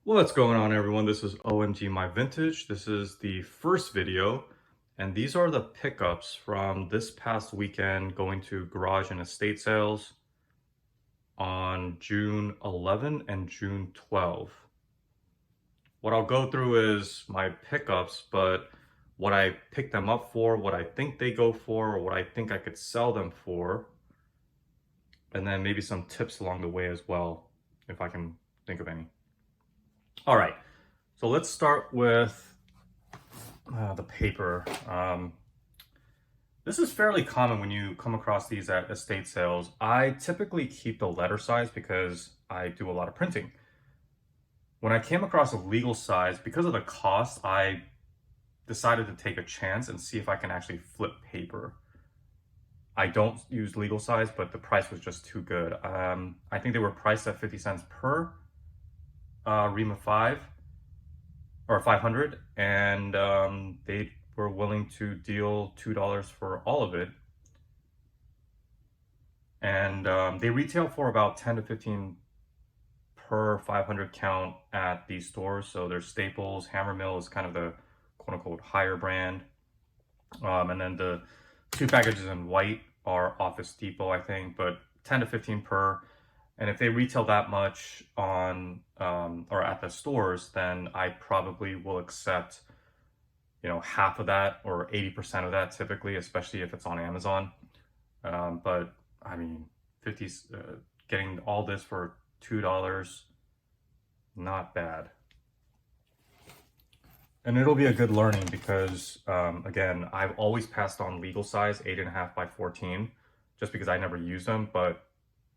What's going on, everyone? This is OMG My Vintage. This is the first video, and these are the pickups from this past weekend going to garage and estate sales on June 11 and June 12. What I'll go through is my pickups, but what I picked them up for, what I think they go for, or what I think I could sell them for, and then maybe some tips along the way as well, if I can think of any. All right, so let's start with the paper. This is fairly common when you come across these at estate sales. I typically keep the letter size because I do a lot of printing. When I came across a legal size, because of the cost, I decided to take a chance and see if I can actually flip paper. I don't use legal size, but the price was just too good. I think they were priced at 50 cents per ream of 5 or 500, and they were willing to deal $2 for all of it, and they retail for about 10 to 15 per 500 count at these stores. So there's Staples, Hammermill is kind of the quote-unquote higher brand, and then the two packages in white are Office Depot, I think, but 10 to 15 per. And if they retail that much on or at the stores, then I probably will accept, half of that or 80% of that typically, especially if it's on Amazon. But I mean, getting all this for $2, not bad. And it'll be a good learning because, again, I've always passed on legal size 8.5 by 14, just because I never use them, but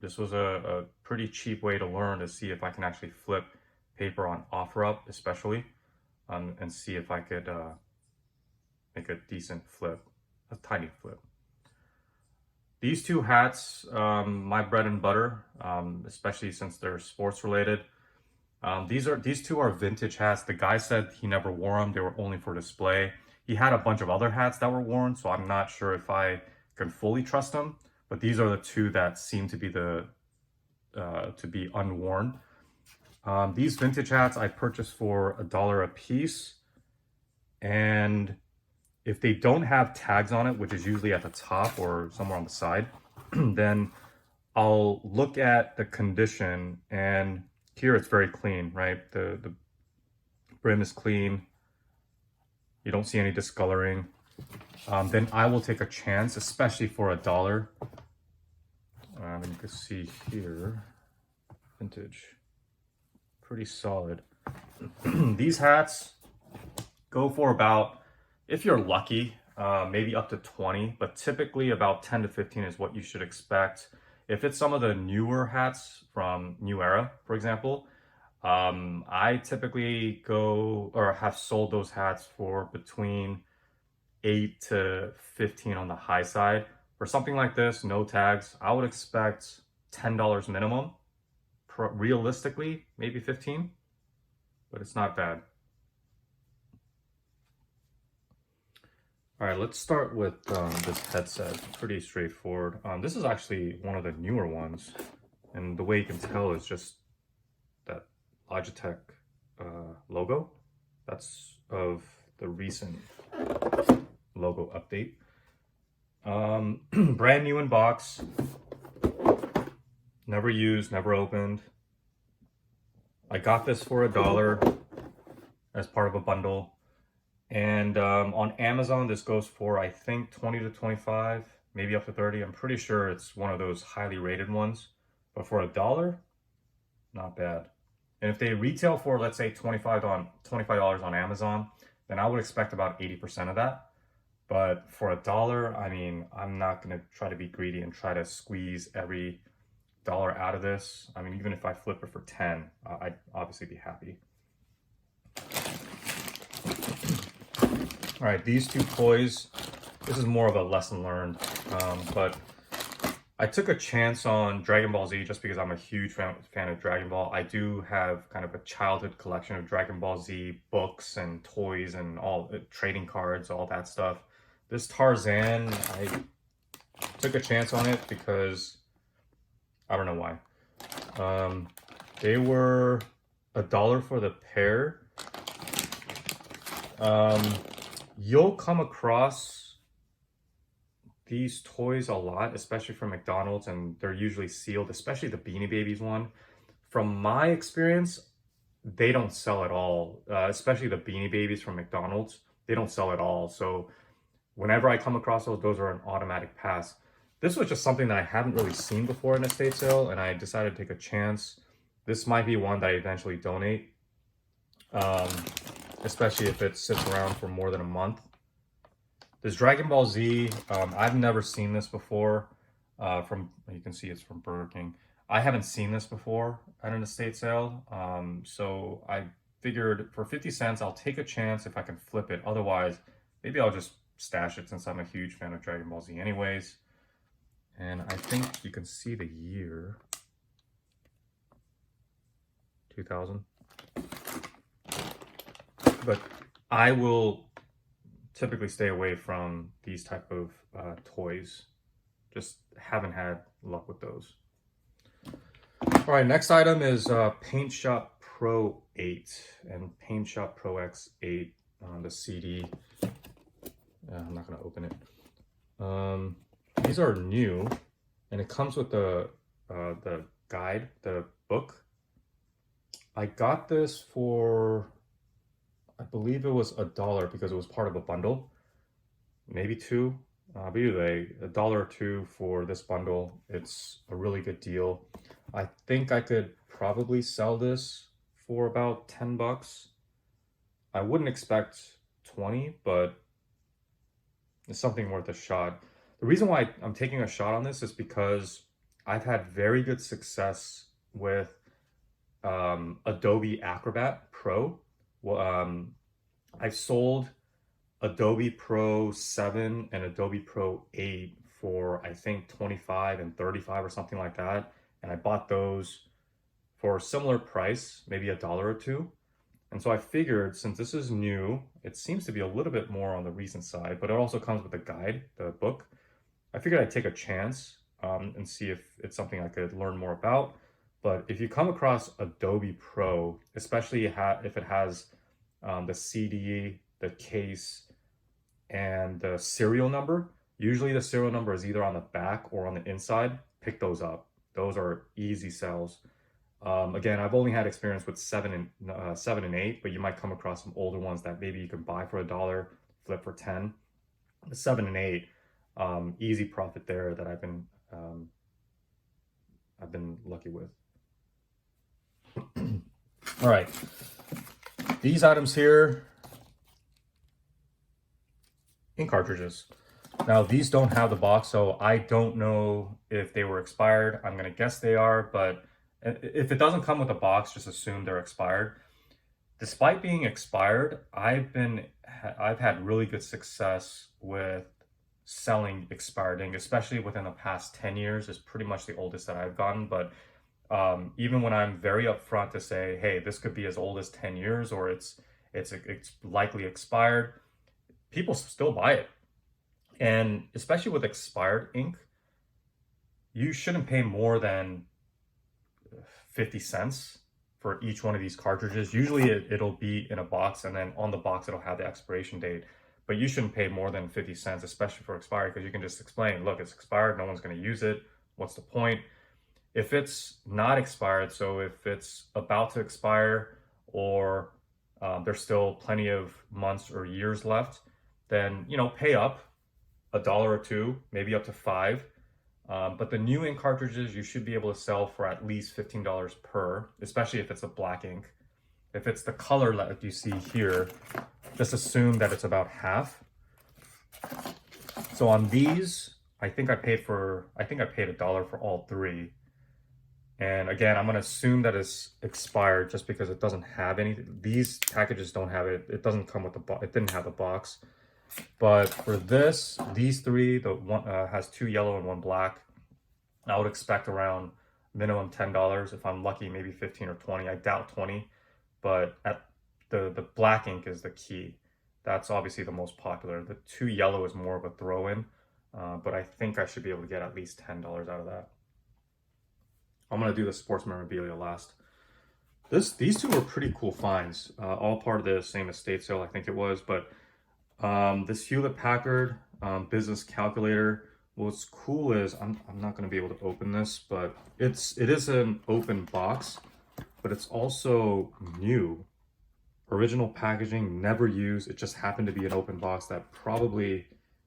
this was a pretty cheap way to learn to see if I can actually flip paper on OfferUp, especially, and see if I could make a decent flip, a tiny flip. These two hats, my bread and butter, especially since they're sports related. These two are vintage hats. The guy said he never wore them. They were only for display. He had a bunch of other hats that were worn, so I'm not sure if I can fully trust them. But these are the two that seem to be to be unworn. These vintage hats I purchased for $1 a piece, and if they don't have tags on it, which is usually at the top or somewhere on the side, then I'll look at the condition, and here it's very clean, right? The brim is clean. You don't see any discoloring. Then I will take a chance, especially for $1. And you can see here, vintage, pretty solid. These hats go for about, if you're lucky, maybe up to 20, but typically about 10 to 15 is what you should expect. If it's some of the newer hats from New Era, for example, I typically go or have sold those hats for between 8 to 15 on the high side. For something like this, no tags, I would expect $10 minimum. Realistically, maybe 15, but it's not bad. All right, let's start with this headset. Pretty straightforward. This is actually one of the newer ones, and the way you can tell is just that Logitech logo. That's of the recent logo update. Brand new in box, never used, never opened. I got this for $1 as part of a bundle, and on Amazon this goes for, I think, 20 to 25, maybe up to 30. I'm pretty sure it's one of those highly rated ones, but for $1, not bad. And if they retail for, let's say, $25 on Amazon, then I would expect about 80% of that. But for $1, I mean, I'm not going to try to be greedy and try to squeeze every dollar out of this. I mean, even if I flip it for 10, I'd obviously be happy. All right, these two toys, this is more of a lesson learned, but I took a chance on Dragon Ball Z just because I'm a huge fan of Dragon Ball. I do have kind of a childhood collection of Dragon Ball Z books and toys and all trading cards, all that stuff. This Tarzan, I took a chance on it because I don't know why. They were $1 for the pair. You'll come across these toys a lot, especially from McDonald's, and they're usually sealed, especially the Beanie Babies one. From my experience, they don't sell at all, especially the Beanie Babies from McDonald's. They don't sell at all. So whenever I come across those are an automatic pass. This was just something that I haven't really seen before in a estate sale, and I decided to take a chance. This might be one that I eventually donate, especially if it sits around for more than a month. This Dragon Ball Z, I've never seen this before. You can see it's from Burger King. I haven't seen this before at an estate sale, so I figured for 50 cents, I'll take a chance if I can flip it. Otherwise, maybe I'll just stash it since I'm a huge fan of Dragon Ball Z anyways. And I think you can see the year, 2000. But I will typically stay away from these type of toys. Just haven't had luck with those. All right, next item is Paint Shop Pro 8 and Paint Shop Pro X8, the CD. I'm not gonna open it. These are new, and it comes with the guide, the book. I got this for, I believe it was $1 because it was part of a bundle, maybe two. But either way, $1 or $2 for this bundle. It's a really good deal. I think I could probably sell this for about 10 bucks. I wouldn't expect 20, but it's something worth a shot. The reason why I'm taking a shot on this is because I've had very good success with Adobe Acrobat Pro. Well, I sold Adobe Pro 7 and Adobe Pro 8 for I think 25 and 35 or something like that. And I bought those for a similar price, maybe $1 or $2. And so I figured since this is new, it seems to be a little bit more on the recent side, but it also comes with a guide, the book. I figured I'd take a chance and see if it's something I could learn more about. But if you come across Adobe Pro, especially if it has the CD, the case, and the serial number, usually the serial number is either on the back or on the inside, pick those up. Those are easy sells. Again, I've only had experience with 7 and 8, but you might come across some older ones that maybe you can buy for $1, flip for 10. The 7 and 8, easy profit there that I've been lucky with. All right, these items here, ink cartridges. Now these don't have the box, so I don't know if they were expired. I'm gonna guess they are, but if it doesn't come with a box, just assume they're expired. Despite being expired, I've had really good success with selling expired ink, especially within the past 10 years is pretty much the oldest that I've gotten. But even when I'm very upfront to say, hey, this could be as old as 10 years or it's likely expired, people still buy it. And especially with expired ink, you shouldn't pay more than 50 cents for each one of these cartridges. Usually it'll be in a box, and then on the box it'll have the expiration date. But you shouldn't pay more than 50 cents, especially for expired, because you can just explain, look, it's expired, no one's going to use it. What's the point? If it's not expired, so if it's about to expire or there's still plenty of months or years left, then, you know, pay up $1 or $2, maybe up to $5. But the new ink cartridges, you should be able to sell for at least $15 per, especially if it's a black ink. If it's the color that you see here, just assume that it's about half. So on these, I think I paid $1 for all three. And again, I'm gonna assume that it's expired just because it doesn't have anything. These packages don't have it. It doesn't come with the box. It didn't have the box. But for these three, the one has 2 yellow and 1 black. I would expect around minimum $10. If I'm lucky, maybe 15 or 20. I doubt 20, but at the black ink is the key. That's obviously the most popular. The 2 yellow is more of a throw-in, but I think I should be able to get at least $10 out of that. I'm gonna do the sports memorabilia last. These two were pretty cool finds, all part of the same estate sale, I think it was. But this Hewlett Packard business calculator. What's cool is I'm not going to be able to open this, but it is an open box, but it's also new, original packaging, never used. It just happened to be an open box that probably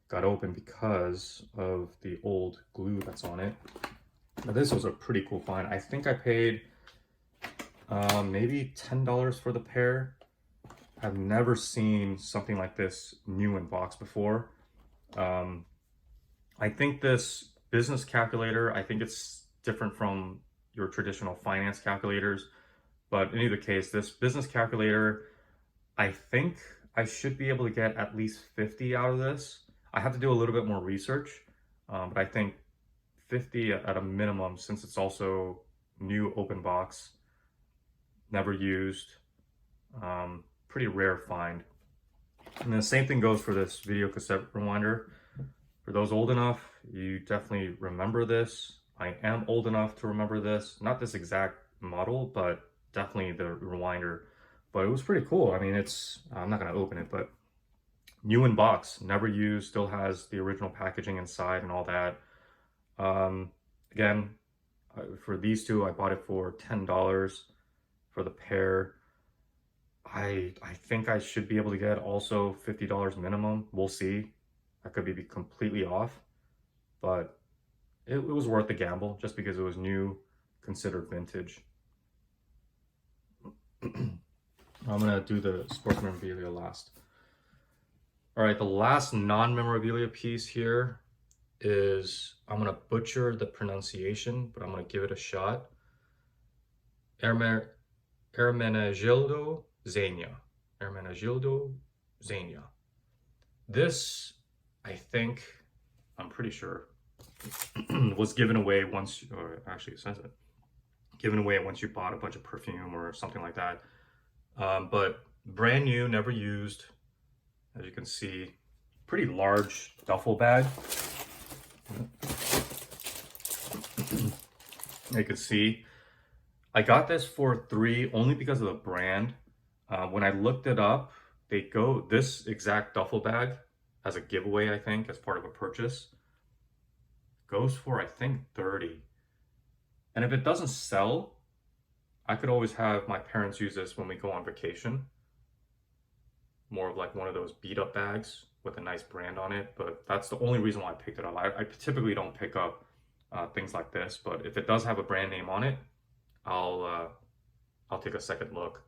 got open because of the old glue that's on it. Now, this was a pretty cool find. I think I paid maybe $10 for the pair. I've never seen something like this new in box before. I think this business calculator, I think it's different from your traditional finance calculators. But in either case, this business calculator, I think I should be able to get at least 50 out of this. I have to do a little bit more research, but I think 50 at a minimum, since it's also new open box, never used, pretty rare find. And the same thing goes for this video cassette rewinder. For those old enough, you definitely remember this. I am old enough to remember this, not this exact model, but definitely the rewinder. But it was pretty cool. I mean, I'm not gonna open it, but new in box, never used, still has the original packaging inside and all that. Again, for these two, I bought it for $10 for the pair. I think I should be able to get also $50 minimum. We'll see. I could be completely off, but it was worth the gamble just because it was new, considered vintage. I'm gonna do the sports memorabilia last. All right, the last non-memorabilia piece here is, I'm gonna butcher the pronunciation, but I'm gonna give it a shot. Ermenegildo Zegna. Ermenegildo Zegna. This, I think, I'm pretty sure, was given away once, or actually it says it, given away once you bought a bunch of perfume or something like that. But brand new, never used. As you can see, pretty large duffel bag. You can see, I got this for $3 only because of the brand. When I looked it up, this exact duffel bag as a giveaway, I think, as part of a purchase, goes for, I think, $30. And if it doesn't sell, I could always have my parents use this when we go on vacation. More of like one of those beat up bags with a nice brand on it, but that's the only reason why I picked it up. I typically don't pick up things like this, but if it does have a brand name on it, I'll take a second look.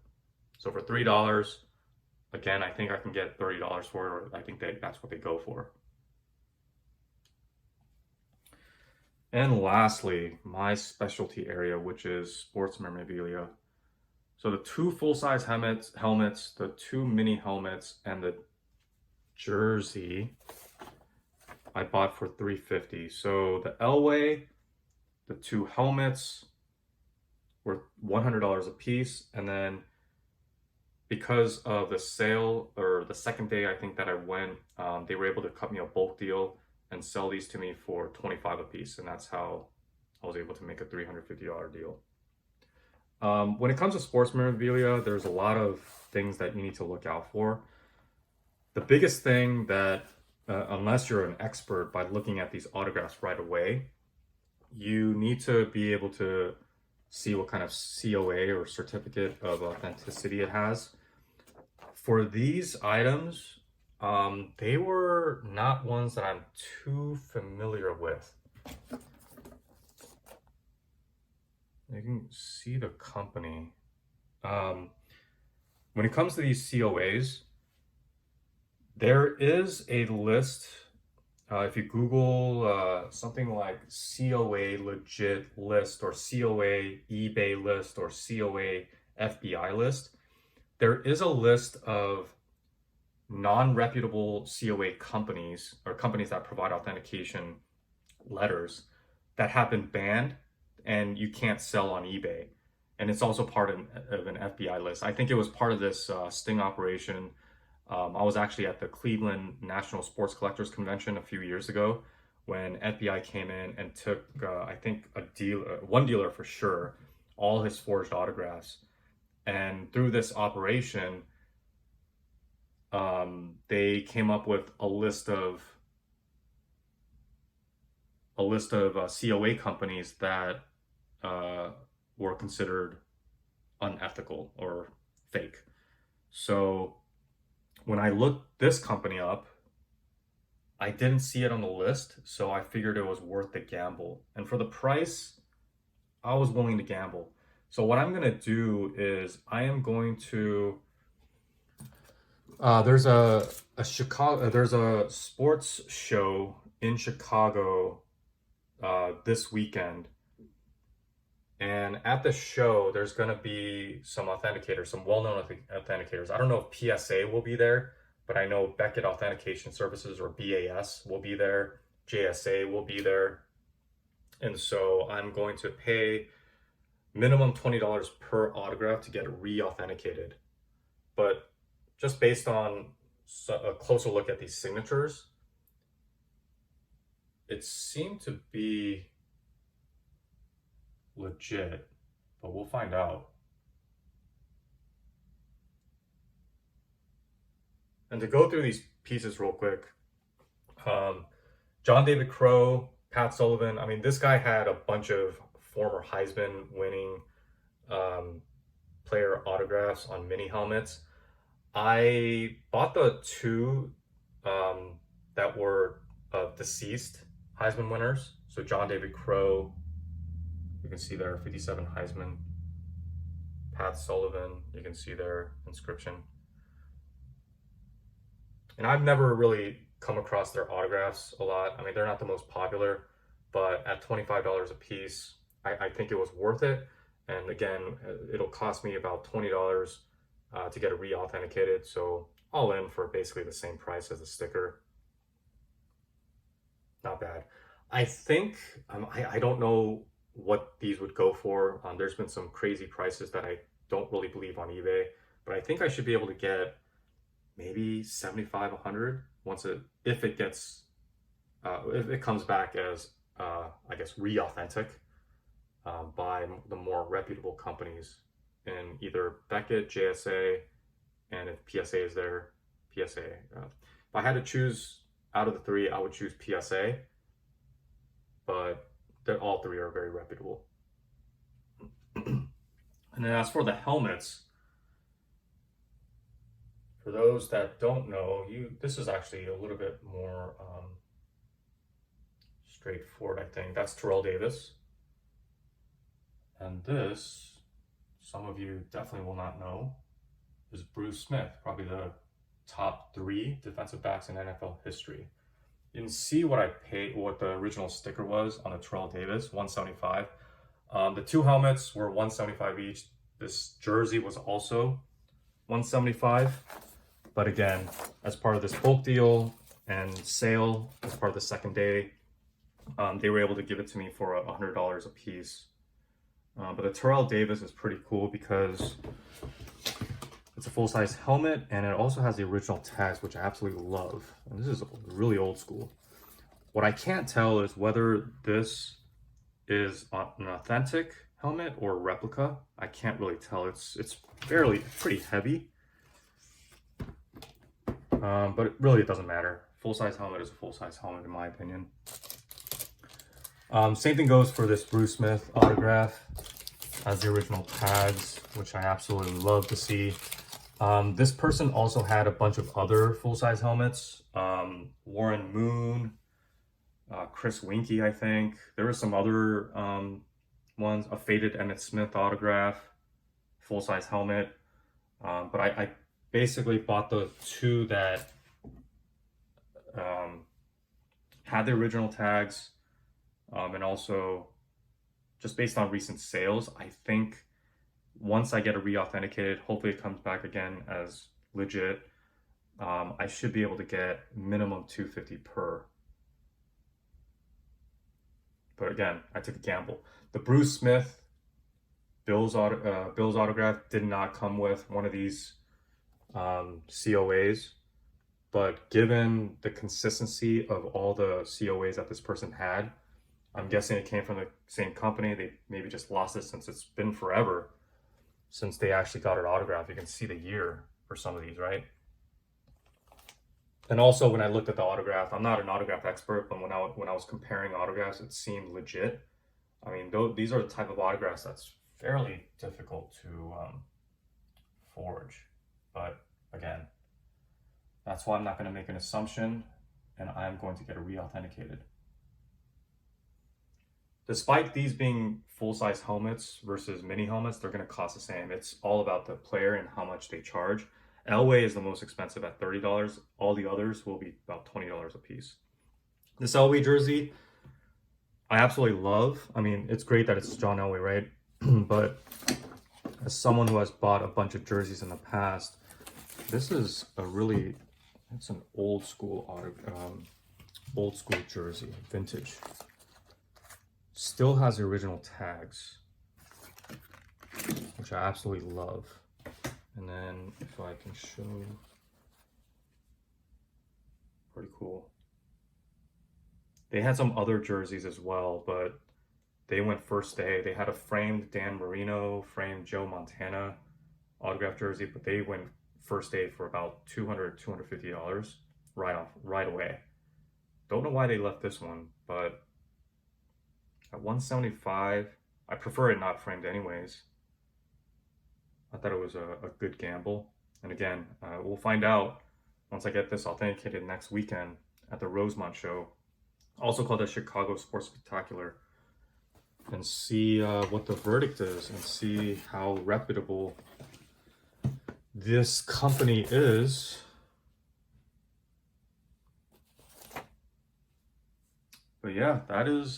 So for $3, again, I think I can get $30 for it, or I think that's what they go for. And lastly, my specialty area, which is sports memorabilia. So the two full-size helmets, the two mini helmets, and the jersey I bought for $350. So the Elway, the two helmets were $100 a piece, and then because of the sale, or the second day I think that I went, they were able to cut me a bulk deal and sell these to me for $25 a piece, and that's how I was able to make a $350 deal. When it comes to sports memorabilia, there's a lot of things that you need to look out for. The biggest thing that, unless you're an expert by looking at these autographs right away, you need to be able to see what kind of COA or certificate of authenticity it has. For these items, they were not ones that I'm too familiar with. You can see the company. When it comes to these COAs, there is a list. If you Google something like COA legit list, or COA eBay list, or COA FBI list, there is a list of non-reputable COA companies, or companies that provide authentication letters, that have been banned and you can't sell on eBay. And it's also part of an FBI list. I think it was part of this sting operation. I was actually at the Cleveland National Sports Collectors Convention a few years ago when FBI came in and took, I think, one dealer for sure, all his forged autographs. And through this operation, they came up with a list of COA companies that uh, were considered unethical or fake. So when I looked this company up, I didn't see it on the list, so I figured it was worth the gamble. And for the price, I was willing to gamble. So what I'm gonna do is I am going to there's a Chicago there's a sports show in Chicago this weekend. And at the show, there's going to be some authenticators, some well-known authenticators. I don't know if PSA will be there, but I know Beckett Authentication Services, or BAS, will be there. JSA will be there. And so I'm going to pay minimum $20 per autograph to get it re-authenticated. But just based on a closer look at these signatures, it seemed to be legit, but we'll find out. And to go through these pieces real quick, John David Crow, Pat Sullivan. I mean, this guy had a bunch of former Heisman winning player autographs on mini helmets. I bought the two that were deceased Heisman winners. So John David Crow, you can see there, 57 Heisman. Pat Sullivan, you can see their inscription. And I've never really come across their autographs a lot. I mean, they're not the most popular, but at $25 a piece, I think it was worth it. And again, it'll cost me about $20 to get it re-authenticated. So all in for basically the same price as the sticker. Not bad. I think, I don't know what these would go for. There's been some crazy prices that I don't really believe on eBay, but I think I should be able to get maybe 75, 100 once if it gets, if it comes back as, I guess, re-authentic by the more reputable companies in either Beckett, JSA, and if PSA is there, PSA. If I had to choose out of the three, I would choose PSA, but all three are very reputable. And then as for the helmets, for those that don't know, this is actually a little bit more straightforward, I think. That's Terrell Davis. And this, some of you definitely will not know, is Bruce Smith, probably the top 3 defensive backs in NFL history. You can see what I paid, what the original sticker was on the Terrell Davis, $175. The 2 helmets were $175 each. This jersey was also $175. But again, as part of this bulk deal and sale, as part of the second day, they were able to give it to me for $100 a piece. But the Terrell Davis is pretty cool because it's a full-size helmet, and it also has the original tags, which I absolutely love. And this is really old school. What I can't tell is whether this is an authentic helmet or a replica. I can't really tell. It's pretty heavy. But it doesn't matter. Full-size helmet is a full-size helmet in my opinion. Same thing goes for this Bruce Smith autograph. Has the original tags, which I absolutely love to see. This person also had a bunch of other full-size helmets. Warren Moon, Chris Winkie, I think. There were some other ones. A faded Emmitt Smith autograph, full-size helmet. But I basically bought the 2 that had the original tags, and also just based on recent sales, I think once I get it re-authenticated, hopefully it comes back again as legit, I should be able to get minimum $250 per. But again, I took a gamble. The Bruce Smith Bill's autograph did not come with one of these COAs, but given the consistency of all the COAs that this person had, I'm guessing it came from the same company. They maybe just lost it since it's been forever. since they actually got it autographed. You can see the year for some of these, right? And also, when I looked at the autograph, I'm not an autograph expert, but when I was comparing autographs, it seemed legit. I mean, these are the type of autographs that's fairly difficult to forge. But again, that's why I'm not going to make an assumption, and I'm going to get it re-authenticated. Despite these being full-size helmets versus mini helmets, they're going to cost the same. It's all about the player and how much they charge. Elway is the most expensive at $30. All the others will be about $20 a piece. This Elway jersey, I absolutely love. I mean, it's great that it's John Elway, right? But as someone who has bought a bunch of jerseys in the past, this is it's an old school jersey, vintage. Still has the original tags, which I absolutely love. And then if I can show, pretty cool. They had some other jerseys as well, but they went first day. They had a framed Dan Marino, framed Joe Montana autograph jersey, but they went first day for about $200, $250 right away. Don't know why they left this one, but at $175, I prefer it not framed anyways. I thought it was a good gamble. And again, we'll find out once I get this authenticated next weekend at the Rosemont show, also called the Chicago Sports Spectacular, and see what the verdict is and see how reputable this company is. But yeah, that is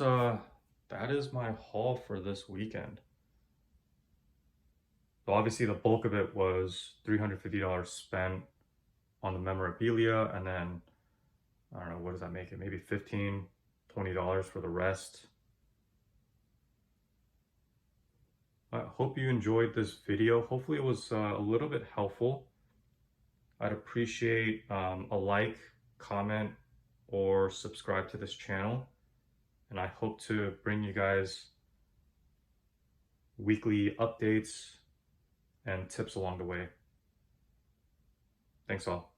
my haul for this weekend. So obviously the bulk of it was $350 spent on the memorabilia, and then I don't know, what does that make it? Maybe $15, $20 for the rest. I hope you enjoyed this video. Hopefully it was a little bit helpful. I'd appreciate a like, comment, or subscribe to this channel. And I hope to bring you guys weekly updates and tips along the way. Thanks all.